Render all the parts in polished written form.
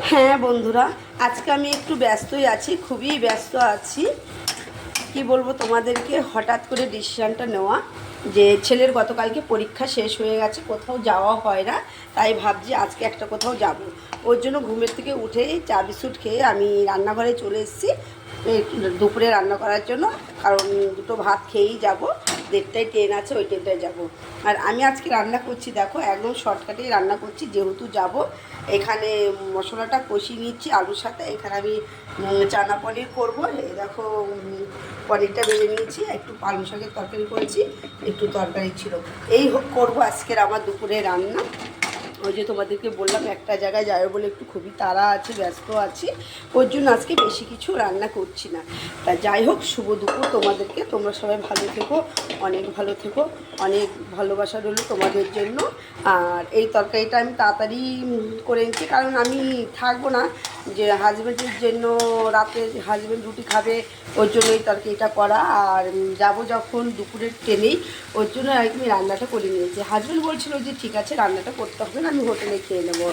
হ্যাঁ বন্ধুরা, আজকে আমি একটু ব্যস্তই আছি, খুবই ব্যস্ত আছি। কি বলবো তোমাদেরকে, হঠাৎ করে ডিসিশানটা নেওয়া যে ছেলের গতকালকে পরীক্ষা শেষ হয়ে গেছে, কোথাও যাওয়া হয় না, তাই ভাবছি আজকে একটা কোথাও যাব। ওর জন্য ঘুমের থেকে উঠেই চা বিস্কুট খেয়ে আমি রান্নাঘরে চলে এসেছি দুপুরে রান্না করার জন্য। কারণ দুটো ভাত খেয়েই যাব, 1:30টায় ট্রেন আছে, ওই ট্রেনটায় যাব। আর আমি আজকে রান্না করছি, দেখো একদম শর্টকাটেই রান্না করছি, যেহেতু যাব। এখানে মশলাটা কষিয়ে নিচ্ছি আলুর সাথে। এখানে আমি চানা পনির করবো। এই দেখো পনিরটা বেড়ে নিয়েছি, একটু পালং শাকের তরকারি করেছি, একটু তরকারি ছিল। এই করবো আজকের আমার দুপুরে রান্না। ওই যে তোমাদেরকে বললাম একটা জায়গায় যাবে বলে একটু খুবই তাড়া আছে, ব্যস্ত আছি, ওর জন্য আজকে বেশি কিছু রান্না করছি না। তা যাই হোক, শুভ দুপুর তোমাদেরকে। তোমরা সবাই ভালো থেকো, অনেক ভালো থেকো, অনেক ভালোবাসা রইল তোমাদের জন্য। আর এই তরকারিটা আমি তাড়াতাড়ি করে নিচ্ছি, কারণ আমি থাকবো না, যে হাজব্যান্ডের জন্য রাতে হাজব্যান্ড রুটি খাবে, ওর জন্য এই তরকারিটা করা। আর যাব যখন দুপুরের ট্রেনেই, ওর জন্য আর কি রান্নাটা করে নিয়েছি। হাজব্যান্ড বলছিল যে ঠিক আছে রান্নাটা করতে হবে না, আমি হোটেলে খেয়ে নেবো।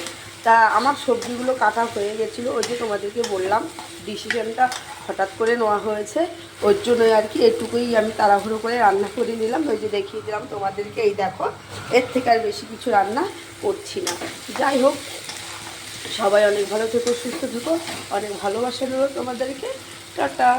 তা আমার সবজিগুলো কাটা হয়ে গেছিলো, ওই যে তোমাদেরকে বললাম ডিসিশনটা হঠাৎ করে নেওয়া হয়েছে, ওর জন্যই আর কি এটুকুই আমি তাড়াহুড়ো করে রান্না করে নিলাম। ওই যে দেখিয়ে দিলাম তোমাদেরকে, এই দেখো, এর থেকে আর বেশি কিছু রান্না করছি না। যাই হোক, সবাই অনেক ভালো থেকো, সুস্থ থেকো, অনেক ভালোবাসা নেব তোমাদেরকে। টাটা।